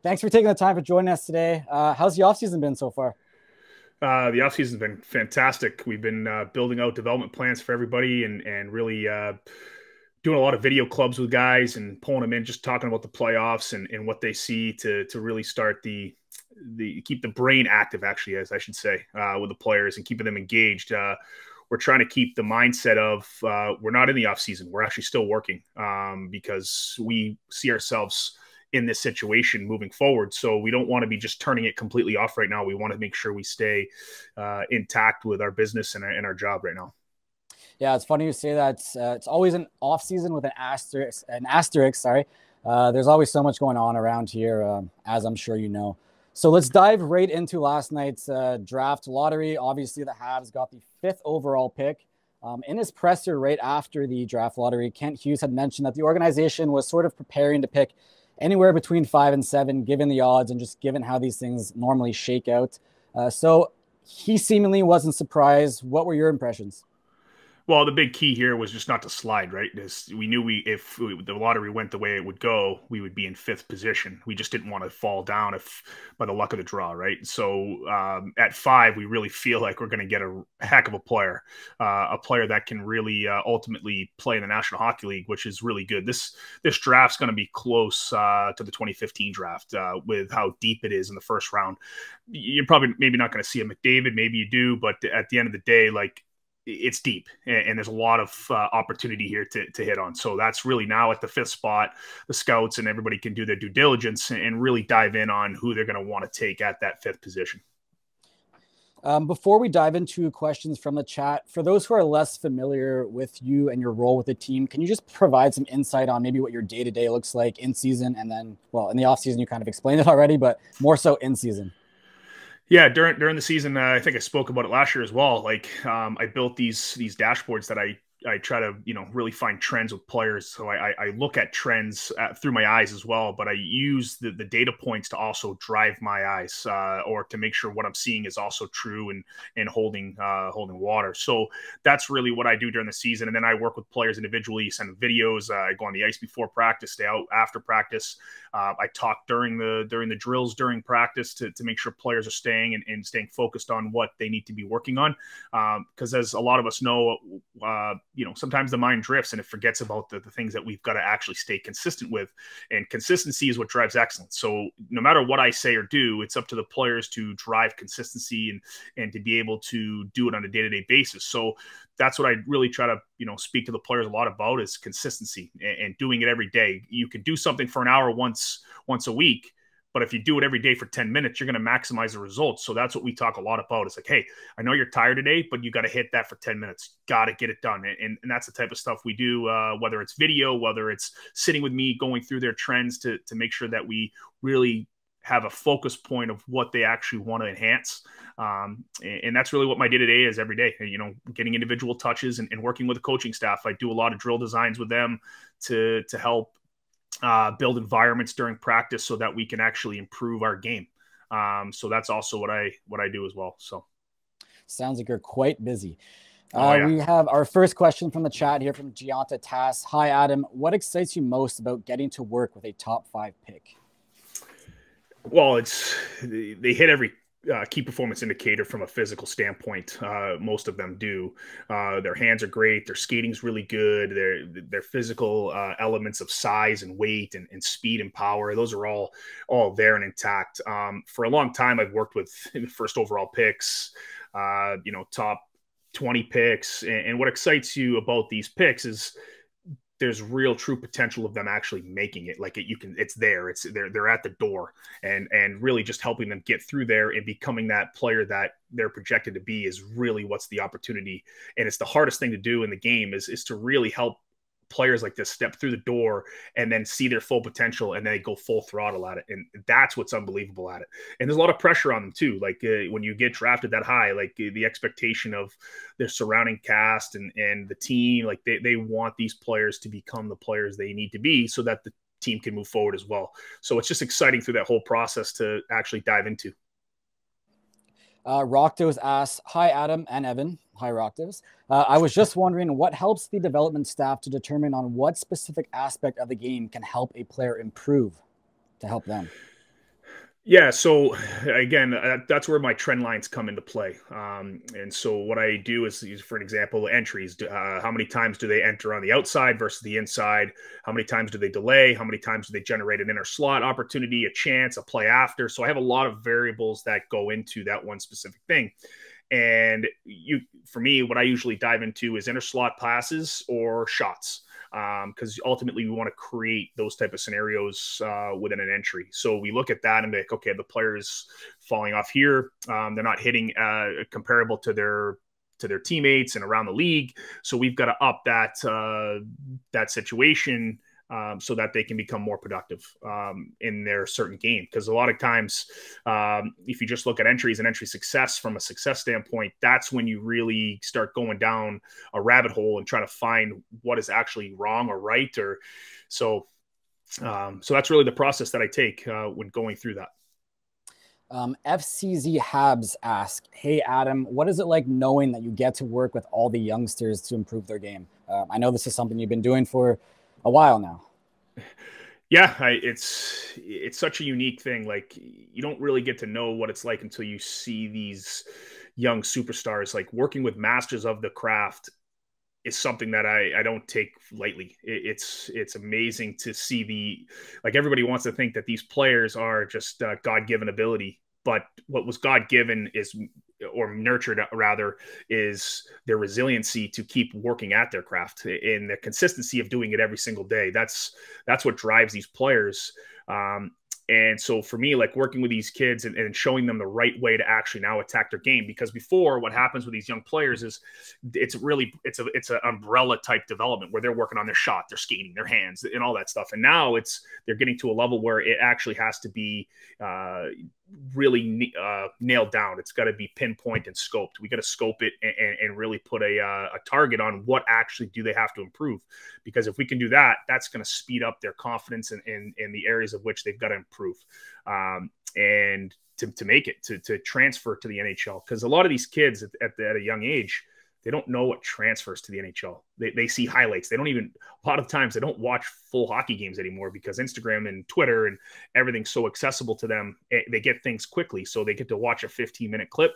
Thanks for taking the time for joining us today. How's the offseason been so far? The offseason has been fantastic. We've been building out development plans for everybody and really doing a lot of video clubs with guys and pulling them in, just talking about the playoffs and what they see to really start the keep the brain active, actually, as I should say, with the players and keeping them engaged. We're trying to keep the mindset of we're not in the offseason. We're actually still working because we see ourselves in this situation moving forward. So we don't want to be just turning it completely off right now. We want to make sure we stay intact with our business and our job right now. Yeah, it's funny you say that. It's always an off season with an asterisk. Sorry. There's always so much going on around here, as I'm sure you know. So let's dive right into last night's draft lottery. Obviously, the Habs got the 5th overall pick. In his presser right after the draft lottery, Kent Hughes had mentioned that the organization was sort of preparing to pick anywhere between 5 and 7, given the odds and just given how these things normally shake out. So he seemingly wasn't surprised. What were your impressions? Well, the big key here was just not to slide, right? We knew if the lottery went the way it would go, we would be in 5th position. We just didn't want to fall down by the luck of the draw, right? So at 5, we really feel like we're going to get a heck of a player that can really ultimately play in the National Hockey League, which is really good. This draft's going to be close to the 2015 draft with how deep it is in the first round. You're probably maybe not going to see a McDavid, maybe you do, but at the end of the day, like, it's deep and there's a lot of opportunity here to hit on. So that's really now at the 5th spot, the scouts and everybody can do their due diligence and really dive in on who they're going to want to take at that 5th position. Before we dive into questions from the chat, for those who are less familiar with you and your role with the team, can you just provide some insight on maybe what your day-to-day looks like in season and then, well, in the off season, you kind of explained it already, but more so in season? Yeah, during the season, I think I spoke about it last year as well. Like I built these dashboards that I try to really find trends with players. So I look at trends through my eyes as well, but I use the data points to also drive my eyes or to make sure what I'm seeing is also true and holding water. So that's really what I do during the season. And then I work with players individually, send them videos. I go on the ice before practice, stay out after practice. I talk during the drills during practice to make sure players are staying and staying focused on what they need to be working on. Because as a lot of us know, sometimes the mind drifts and it forgets about the things that we've got to actually stay consistent with. And consistency is what drives excellence. So no matter what I say or do, it's up to the players to drive consistency and to be able to do it on a day-to-day basis. So that's what I really try to, speak to the players a lot about is consistency and doing it every day. You can do something for an hour once a week, but if you do it every day for 10 minutes, you're going to maximize the results. So that's what we talk a lot about. It's like, hey, I know you're tired today, but you got to hit that for 10 minutes. Got to get it done. And that's the type of stuff we do, whether it's video, whether it's sitting with me, going through their trends to make sure that we really have a focus point of what they actually want to enhance. And that's really what my day-to-day is every day, getting individual touches and working with the coaching staff. I do a lot of drill designs with them to help build environments during practice so that we can actually improve our game. So that's also what I do as well. So sounds like you're quite busy. Yeah. We have our first question from the chat here from Gianta Tass. Hi, Adam. What excites you most about getting to work with a top 5 pick? Well, they hit every key performance indicator from a physical standpoint. Most of them do. Their hands are great. Their skating's really good. Their physical elements of size and weight and speed and power, those are all there and intact. For a long time, I've worked with first overall picks, top 20 picks. And what excites you about these picks is there's real true potential of them actually making it. Like it's there. They're at the door and really just helping them get through there and becoming that player that they're projected to be is really what's the opportunity. And it's the hardest thing to do in the game is to really help players like this step through the door and then see their full potential and then they go full throttle at it. And that's what's unbelievable at it. And there's a lot of pressure on them too. Like when you get drafted that high, like the expectation of their surrounding cast and the team, like they want these players to become the players they need to be so that the team can move forward as well. So it's just exciting through that whole process to actually dive into. Rocktos asks, hi, Adam and Evan. Hi, Rocktos. I was just wondering what helps the development staff to determine on what specific aspect of the game can help a player improve to help them. Yeah, so again, that's where my trend lines come into play. And so what I do is, for an example, entries. How many times do they enter on the outside versus the inside? How many times do they delay? How many times do they generate an inner slot opportunity, a chance, a play after? So I have a lot of variables that go into that one specific thing. And for me, what I usually dive into is inner slot passes or shots, because ultimately we want to create those type of scenarios within an entry. So we look at that and be like, okay, the player is falling off here. They're not hitting comparable to their teammates and around the league. So we've got to up that situation so that they can become more productive in their certain game. Because a lot of times, if you just look at entries and entry success from a success standpoint, that's when you really start going down a rabbit hole and try to find what is actually wrong or right. So that's really the process that I take when going through that. FCZ Habs ask, hey, Adam, what is it like knowing that you get to work with all the youngsters to improve their game? I know this is something you've been doing for a while now. Yeah, it's such a unique thing. Like, you don't really get to know what it's like until you see these young superstars. Like, working with masters of the craft is something that I don't take lightly. It's amazing to see like, everybody wants to think that these players are just God-given ability, but what was God-given is, or nurtured rather, is their resiliency to keep working at their craft and the consistency of doing it every single day. That's what drives these players. And so for me, like, working with these kids and showing them the right way to actually now attack their game, because before, what happens with these young players is it's an umbrella type development where they're working on their shot, their skating, their hands, and all that stuff. And now they're getting to a level where it actually has to be really nailed down. It's got to be pinpoint and scoped. We got to scope it and really put a target on what actually do they have to improve. Because if we can do that, that's going to speed up their confidence in the areas of which they've got to improve. And to make it, to transfer to the NHL. Because a lot of these kids at a young age, they don't know what transfers to the NHL. They see highlights. They don't even, a lot of times, they don't watch full hockey games anymore because Instagram and Twitter and everything's so accessible to them. They get things quickly. So they get to watch a 15-minute clip,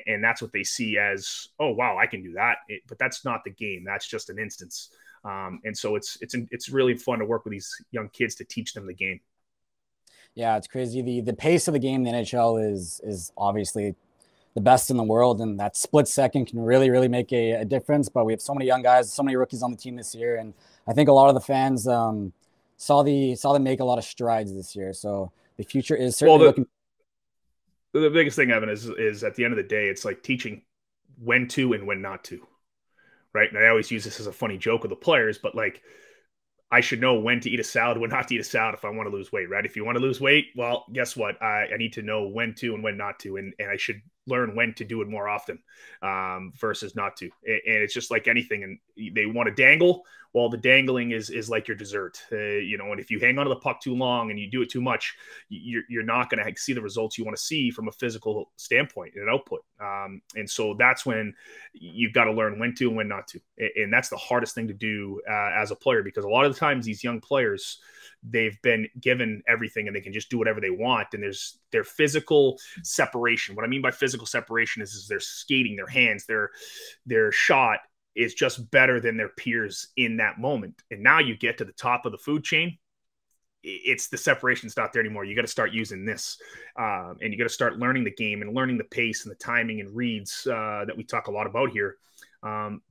and that's what they see as, oh, wow, I can do that. But that's not the game. That's just an instance. And so it's really fun to work with these young kids to teach them the game. Yeah, it's crazy. The pace of the game in the NHL is obviously the best in the world, and that split second can really, really make a difference. But we have so many young guys, so many rookies on the team this year, and I think a lot of the fans saw them make a lot of strides this year. So the future is certainly looking. The biggest thing, Evan, is at the end of the day, it's like teaching when to and when not to, right? And I always use this as a funny joke with the players, but like, I should know when to eat a salad, when not to eat a salad if I want to lose weight, right? If you want to lose weight, well, guess what? I need to know when to and when not to, and I should learn when to do it more often versus not to. And it's just like anything, and they want to dangle. Well, the dangling is like your dessert, and if you hang on to the puck too long and you do it too much, you're not going to see the results you want to see from a physical standpoint and output. And so that's when you've got to learn when to and when not to. And that's the hardest thing to do as a player, because a lot of the times these young players, they've been given everything and they can just do whatever they want. And there's their physical separation. What I mean by physical separation is their skating, their hands, their shot is just better than their peers in that moment. And now you get to the top of the food chain, it's the separation's not there anymore. You got to start using this, and you got to start learning the game and learning the pace and the timing and reads that we talk a lot about here.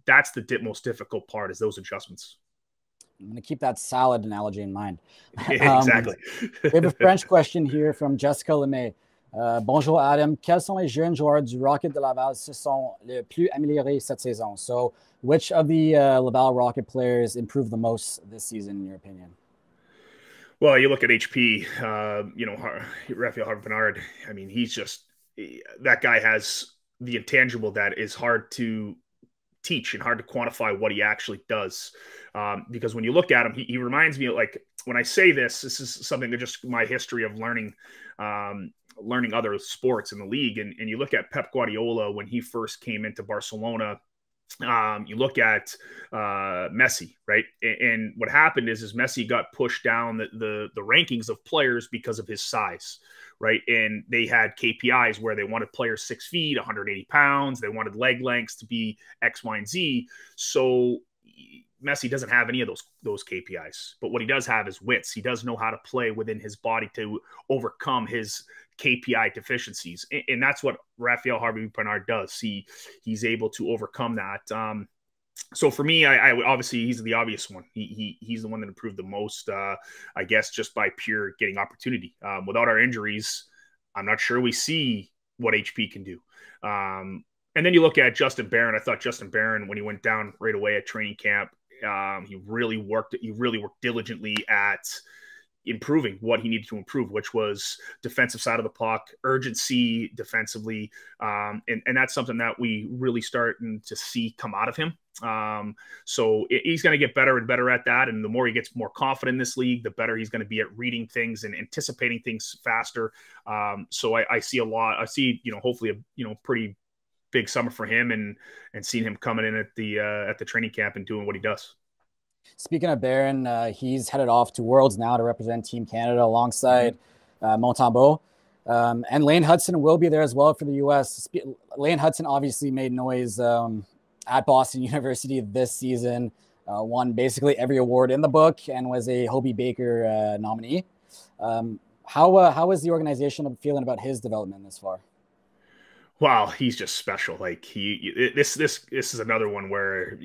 That's the most difficult part, is those adjustments. I'm going to keep that salad analogy in mind. Exactly. We have a French question here from Jessica Lemay. Bonjour Adam, quels sont les jeunes joueurs du Rocket de Laval se sont le plus améliorés cette saison? So which of the Laval Rocket players improved the most this season, in your opinion? Well, you look at HP, Rafaël Harvey-Pinard. I mean, that guy has the intangible that is hard to teach and hard to quantify what he actually does. Because when you look at him, he reminds me of, like, when I say this is something that just my history of learning other sports in the league. And you look at Pep Guardiola when he first came into Barcelona You look at Messi, right? And what happened is Messi got pushed down the rankings of players because of his size, right? And they had KPIs where they wanted players 6 feet, 180 pounds. They wanted leg lengths to be X, Y, and Z. So Messi doesn't have any of those KPIs, but what he does have is wits. He does know how to play within his body to overcome his KPI deficiencies, and that's what Rafaël Harvey-Pinard does. He's able to overcome that. So for me, I obviously he's the obvious one. He's the one that improved the most, I guess, just by pure getting opportunity. Without our injuries, I'm not sure we see what HP can do. And then you look at Justin Barron. I thought Justin Barron, when he went down right away at training camp, he really worked diligently at improving what he needed to improve, which was defensive side of the puck, urgency defensively. And that's something that we really starting to see come out of him. So he's going to get better and better at that. And the more he gets more confident in this league, the better he's going to be at reading things and anticipating things faster. So I see a lot. I see, hopefully a, pretty big summer for him and seeing him coming in at the training camp and doing what he does. Speaking of Barron, he's headed off to Worlds now to represent Team Canada alongside Montembeault. And Lane Hutson will be there as well for the U.S. Lane Hutson obviously made noise at Boston University this season, won basically every award in the book, and was a Hobey Baker nominee. How is the organization feeling about his development this far? Wow, he's just special. Like this is another one where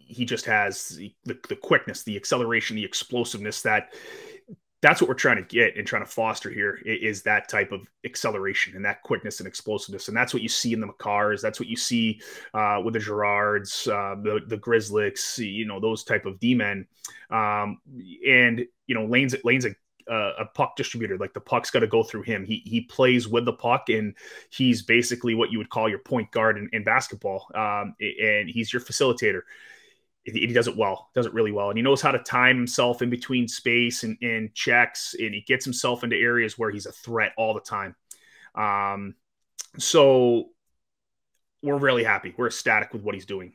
he just has the quickness, the acceleration, the explosiveness. That's what we're trying to get and trying to foster here is that type of acceleration and that quickness and explosiveness. And that's what you see in the Makars. That's what you see with the Girards, the Grizzlies, those type of D-men. And Lane's a puck distributor. Like the puck's got to go through him. He plays with the puck, and he's basically what you would call your point guard in basketball. And he's your facilitator. He does it well, does it really well. And he knows how to time himself in between space and checks, and he gets himself into areas where he's a threat all the time. So we're really happy. We're ecstatic with what he's doing.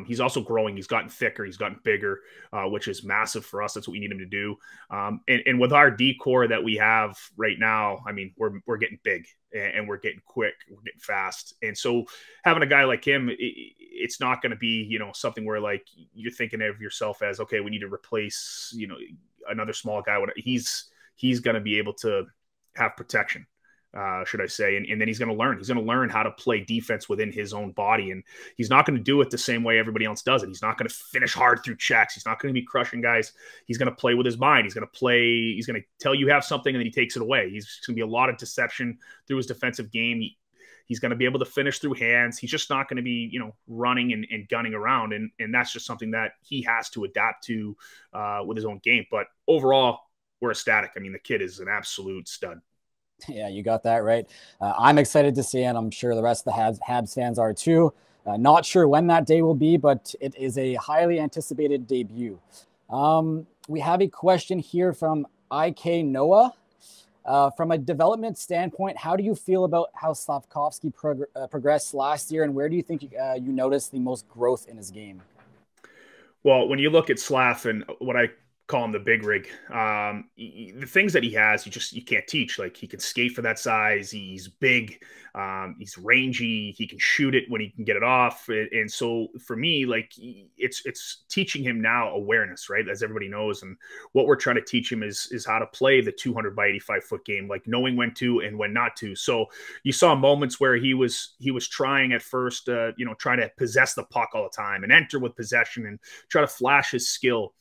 He's also growing. He's gotten thicker. He's gotten bigger, which is massive for us. That's what we need him to do. And with our D core that we have right now, I mean, we're getting big and we're getting quick. We're getting fast. And so having a guy like him, it's not going to be, something where like you're thinking of yourself as, okay, we need to replace, another small guy. He's going to be able to have protection. Should I say, and then he's going to learn. He's going to learn how to play defense within his own body, and he's not going to do it the same way everybody else does it. He's not going to finish hard through checks. He's not going to be crushing guys. He's going to play with his mind. He's going to tell you have something, and then he takes it away. He's going to be a lot of deception through his defensive game. He's going to be able to finish through hands. He's just not going to be, running and gunning around, and that's just something that he has to adapt to with his own game. But overall, we're ecstatic. I mean, the kid is an absolute stud. Yeah, you got that right. I'm excited to see, and I'm sure the rest of the Habs fans are too. Not sure when that day will be, but it is a highly anticipated debut. We have a question here from IK Noah. From a development standpoint, how do you feel about how Slafkovsky progressed last year, and where do you think you noticed the most growth in his game? Well, when you look at Slav and what I call him the big rig. The things that he has, you can't teach. Like he can skate for that size. He's big. He's rangy. He can shoot it when he can get it off. And so for me, like it's teaching him now awareness, right? As everybody knows. And what we're trying to teach him is how to play the 200 by 85 foot game, like knowing when to and when not to. So you saw moments where he was trying at first, trying to possess the puck all the time and enter with possession and try to flash his skill.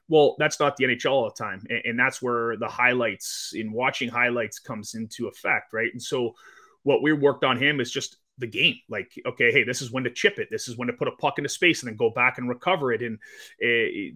Well, that's not the NHL all the time. And that's where the highlights in watching highlights comes into effect, right? And so what we worked on him is just the game. Like, okay, hey, this is when to chip it. This is when to put a puck into space and then go back and recover it. And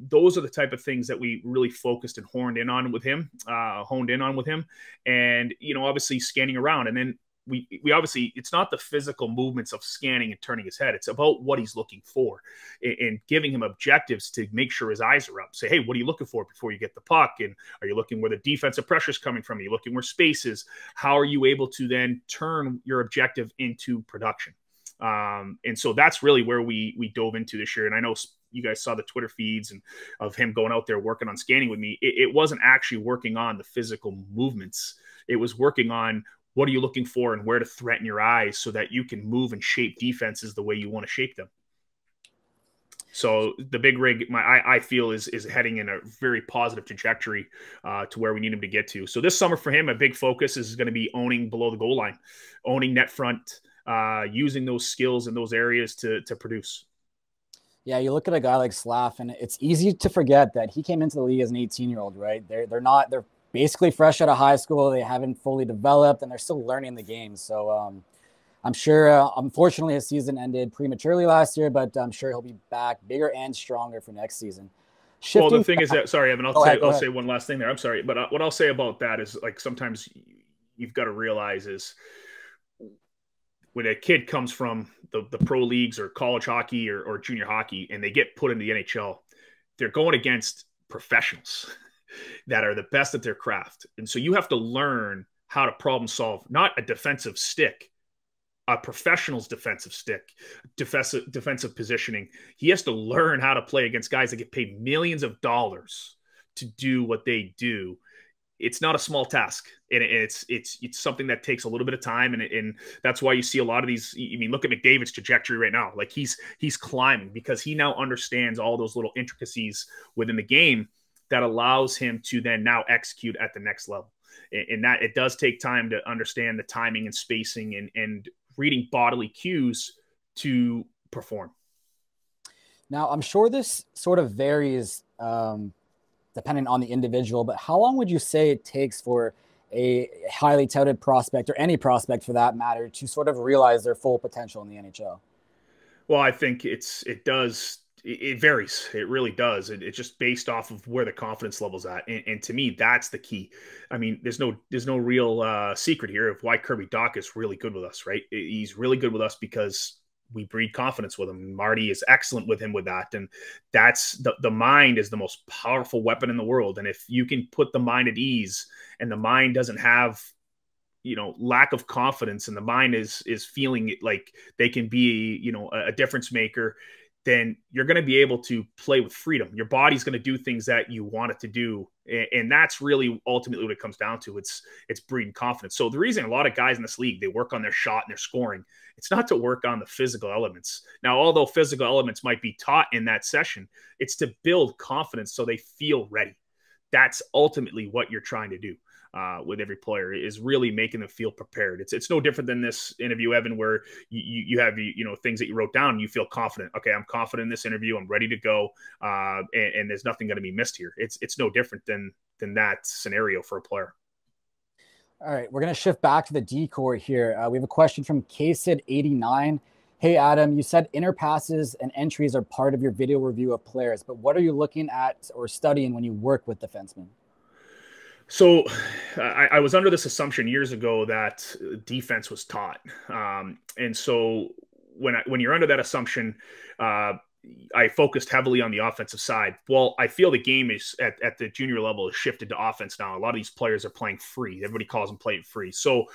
those are the type of things that we really focused and honed in on with him. And, obviously scanning around. And then we obviously, it's not the physical movements of scanning and turning his head. It's about what he's looking for and giving him objectives to make sure his eyes are up. Say, hey, what are you looking for before you get the puck? And are you looking where the defensive pressure is coming from? Are you looking where space is? How are you able to then turn your objective into production? And so that's really where we dove into this year. And I know you guys saw the Twitter feeds and of him going out there working on scanning with me. It wasn't actually working on the physical movements. It was working on what are you looking for and where to threaten your eyes so that you can move and shape defenses the way you want to shape them. So the big rig, I feel, is heading in a very positive trajectory to where we need him to get to. So this summer for him, a big focus is going to be owning below the goal line, owning net front, using those skills in those areas to produce. Yeah, you look at a guy like Slaf, and it's easy to forget that he came into the league as an 18-year-old, right? They're basically fresh out of high school. They haven't fully developed, and they're still learning the game. So I'm sure, unfortunately, his season ended prematurely last year, but I'm sure he'll be back bigger and stronger for next season. Well, the thing is that, sorry, Evan, I'll say one last thing there. I'm sorry, but what I'll say about that is, like, sometimes you've got to realize is when a kid comes from the pro leagues or college hockey or junior hockey and they get put in the NHL, they're going against professionals that are the best at their craft. And so you have to learn how to problem solve, not a defensive stick, a professional's defensive stick, defensive positioning. He has to learn how to play against guys that get paid millions of dollars to do what they do. It's not a small task, and it's something that takes a little bit of time, and that's why you see a lot of these. I mean, look at McDavid's trajectory right now; like he's climbing because he now understands all those little intricacies within the game that allows him to then now execute at the next level. And that it does take time to understand the timing and spacing and reading bodily cues to perform. Now, I'm sure this sort of varies depending on the individual, but how long would you say it takes for a highly touted prospect, or any prospect for that matter, to sort of realize their full potential in the NHL? Well, I think it varies. It really does. It's just based off of where the confidence level's at. And to me, that's the key. I mean, there's no real secret here of why Kirby Dach is really good with us, right? He's really good with us because we breed confidence with him. Marty is excellent with him with that. And that's the mind is the most powerful weapon in the world. And if you can put the mind at ease and the mind doesn't have, lack of confidence, and the mind is feeling like they can be, a difference maker, then you're going to be able to play with freedom. Your body's going to do things that you want it to do. And that's really ultimately what it comes down to. It's breeding confidence. So the reason a lot of guys in this league, they work on their shot and their scoring, it's not to work on the physical elements. Now, although physical elements might be taught in that session, it's to build confidence so they feel ready. That's ultimately what you're trying to do. With every player is really making them feel prepared. It's no different than this interview, Evan, where you have things that you wrote down and you feel confident. Okay, I'm confident in this interview. I'm ready to go, and there's nothing going to be missed here. It's no different than that scenario for a player. All right, we're going to shift back to the D-Corps here. We have a question from KSID89. Hey, Adam, you said inner passes and entries are part of your video review of players, but what are you looking at or studying when you work with defensemen? So I was under this assumption years ago that defense was taught. And so when you're under that assumption, I focused heavily on the offensive side. Well, I feel the game is at the junior level is shifted to offense now. A lot of these players are playing free. Everybody calls them playing free. So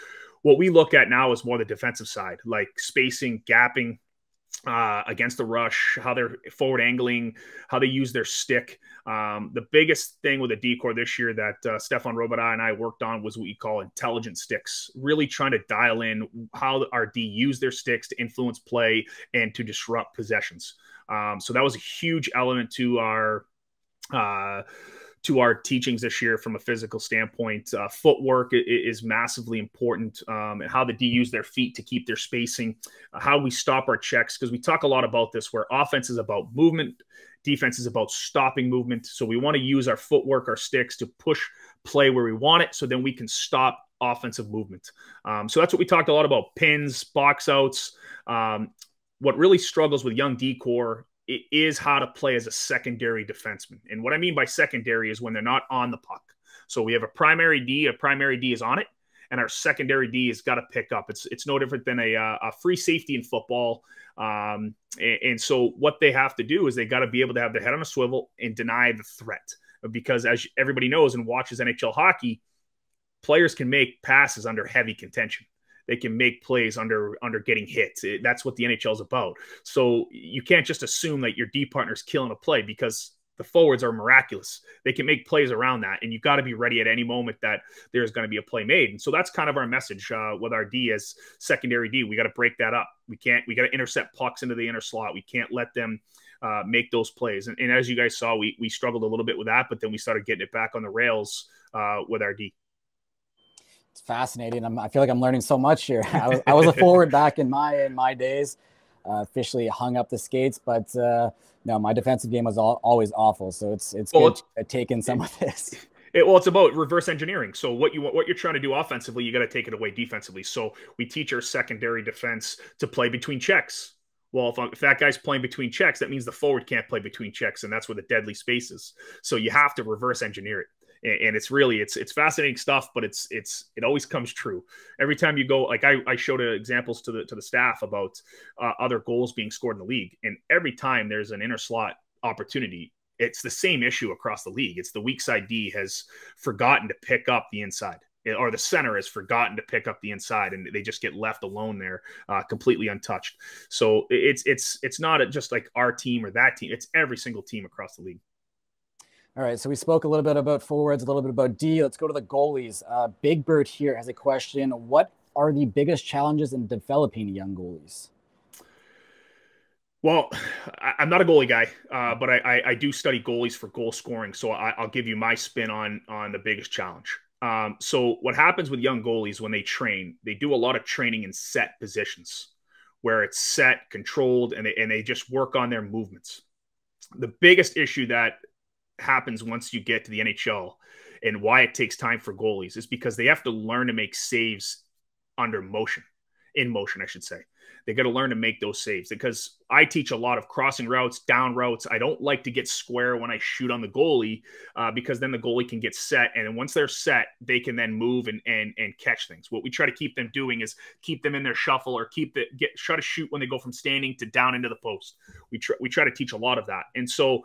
what we look at now is more the defensive side, like spacing, gapping, against the rush, how they're forward angling, how they use their stick. The biggest thing with the D-Corps this year that Stefan Robida and I worked on was what we call intelligent sticks, really trying to dial in how our D use their sticks to influence play and to disrupt possessions. So that was a huge element to our teachings this year from a physical standpoint. Footwork is massively important, and how the D use their feet to keep their spacing, how we stop our checks, because we talk a lot about this where offense is about movement, defense is about stopping movement. So we want to use our footwork, our sticks to push play where we want it, so then we can stop offensive movement. So that's what we talked a lot about, pins, box outs. What really struggles with young D-Corps is how to play as a secondary defenseman. And what I mean by secondary is when they're not on the puck. So we have a primary D is on it, and our secondary D has got to pick up. It's no different than a free safety in football. And so what they have to do is they got to be able to have their head on a swivel and deny the threat. Because as everybody knows and watches NHL hockey, players can make passes under heavy contention. They can make plays under getting hits. That's what the NHL is about. So you can't just assume that your D partner's killing a play, because the forwards are miraculous. They can make plays around that, and you've got to be ready at any moment that there's going to be a play made. And so that's kind of our message with our D as secondary D. We got to break that up. We got to intercept pucks into the inner slot. We can't let them make those plays. And as you guys saw, we struggled a little bit with that, but then we started getting it back on the rails with our D. It's fascinating. I feel like I'm learning so much here. I was a forward back in my days. Officially hung up the skates, but no, my defensive game was always awful. So it's good to take in some of this. It's about reverse engineering. So what you're trying to do offensively, you got to take it away defensively. So we teach our secondary defense to play between checks. Well, if that guy's playing between checks, that means the forward can't play between checks, and that's where the deadly space is. So you have to reverse engineer it. And it's really, it's fascinating stuff, but it always comes true. Every time you go, like I showed examples to the staff about other goals being scored in the league. And every time there's an inner slot opportunity, it's the same issue across the league. It's the weak side D has forgotten to pick up the inside, or the center has forgotten to pick up the inside, and they just get left alone there, completely untouched. So it's not just like our team or that team. It's every single team across the league. All right, so we spoke a little bit about forwards, a little bit about D. Let's go to the goalies. Big Bird here has a question. What are the biggest challenges in developing young goalies? Well, I'm not a goalie guy, but I do study goalies for goal scoring. So I'll give you my spin on the biggest challenge. So what happens with young goalies when they train, they do a lot of training in set positions where it's set, controlled, and they just work on their movements. The biggest issue that happens once you get to the NHL and why it takes time for goalies is because they have to learn to make saves in motion, I should say. They got to learn to make those saves, because I teach a lot of crossing routes, down routes. I don't like to get square when I shoot on the goalie, because then the goalie can get set. And once they're set, they can then move and catch things. What we try to keep them doing is keep them in their shuffle, or try to shoot when they go from standing to down into the post. We try to teach a lot of that. And so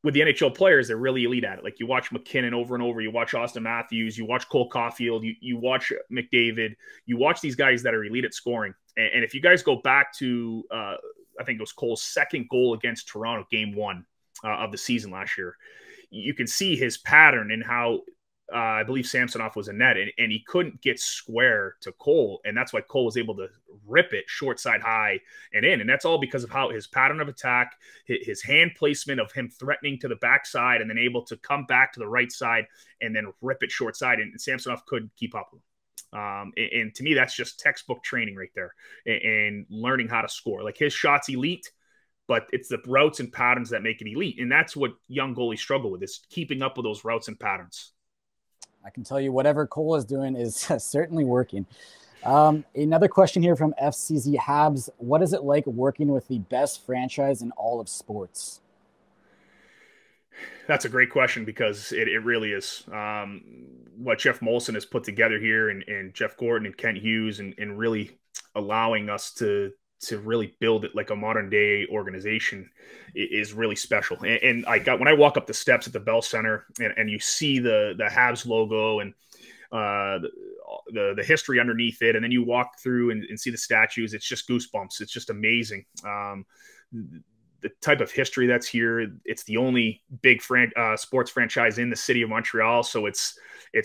with the NHL players, they're really elite at it. Like you watch McKinnon over and over, you watch Austin Matthews, you watch Cole Caulfield, you watch McDavid, you watch these guys that are elite at scoring. And if you guys go back to, I think it was Cole's second goal against Toronto, game 1 of the season last year, you can see his pattern and how I believe Samsonov was in net, and he couldn't get square to Cole. And that's why Cole was able to rip it short side high and in. And that's all because of how his pattern of attack, his hand placement of him threatening to the backside and then able to come back to the right side and then rip it short side. And Samsonov couldn't keep up with him. And to me, that's just textbook training right there and learning how to score. Like his shot's elite, but it's the routes and patterns that make it elite. And that's what young goalies struggle with, is keeping up with those routes and patterns. I can tell you whatever Cole is doing is certainly working. Another question here from FCZ Habs. What is it like working with the best franchise in all of sports? That's a great question, because it really is. What Jeff Molson has put together here, and Jeff Gordon and Kent Hughes, and really allowing us to really build it like a modern day organization is really special. And when I walk up the steps at the Bell Center and you see the Habs logo and the history underneath it, and then you walk through and see the statues, it's just goosebumps. It's just amazing. The type of history that's here. It's the only big sports franchise in the city of Montreal. So it's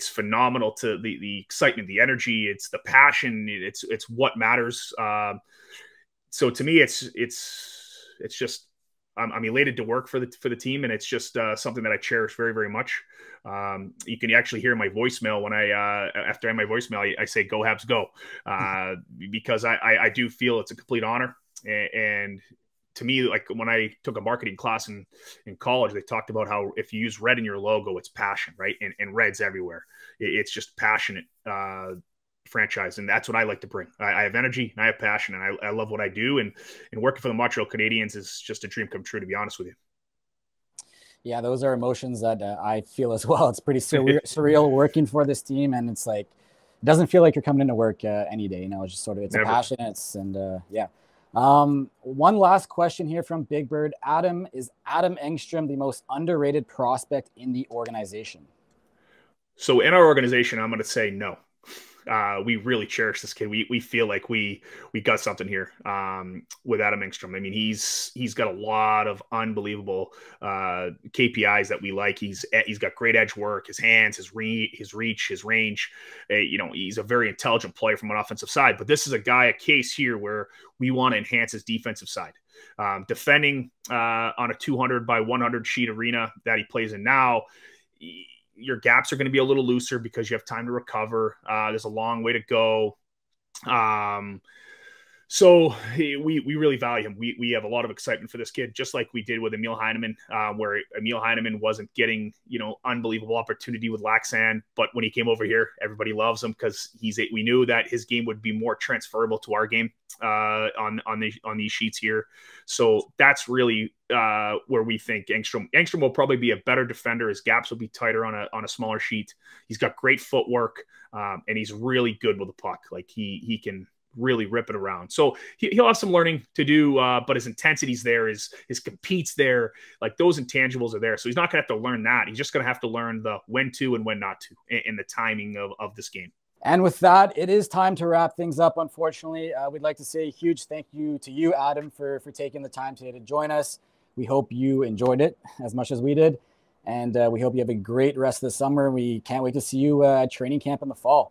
phenomenal, to the excitement, the energy, it's the passion. It's what matters. So to me, it's just, I'm elated to work for the team, and it's just something that I cherish very, very much. You can actually hear my voicemail when after I have my voicemail, I say, "Go Habs, go," because I do feel it's a complete honor. And to me, like when I took a marketing class in college, they talked about how if you use red in your logo, it's passion, right? And red's everywhere. It's just passionate franchise, and that's what I like to bring. I have energy and I have passion, and I love what I do, and working for the Montreal Canadiens is just a dream come true, to be honest with you. Yeah, those are emotions that I feel as well. It's pretty surreal working for this team, and it's like, it doesn't feel like you're coming into work any day. It's just sort of, it's Never. A passion. Yeah. One last question here from Big Bird. Adam, is Adam Engstrom the most underrated prospect in the organization? So in our organization, I'm going to say no. we really cherish this kid. We feel like we got something here with Adam Engstrom. I mean, he's got a lot of unbelievable KPIs that we like. He's got great edge work, his hands, his reach, his range. He's a very intelligent player from an offensive side. But this is a case here where we want to enhance his defensive side. Defending on a 200 by 100 sheet arena that he plays in now, your gaps are going to be a little looser because you have time to recover. There's a long way to go. So we really value him. We have a lot of excitement for this kid, just like we did with Emil Heineman, where Emil Heineman wasn't getting, unbelievable opportunity with Laxan. But when he came over here, everybody loves him because we knew that his game would be more transferable to our game on these sheets here. So that's really where we think Engstrom will probably be a better defender. His gaps will be tighter on a smaller sheet. He's got great footwork, and he's really good with the puck. Like he can really rip it around. So he'll have some learning to do, but his intensity's there, his competes there, like those intangibles are there. So he's not going to have to learn that. He's just going to have to learn the when to and when not to in the timing of this game. And with that, it is time to wrap things up. Unfortunately, we'd like to say a huge thank you to you, Adam, for taking the time today to join us. We hope you enjoyed it as much as we did. And we hope you have a great rest of the summer. We can't wait to see you at training camp in the fall.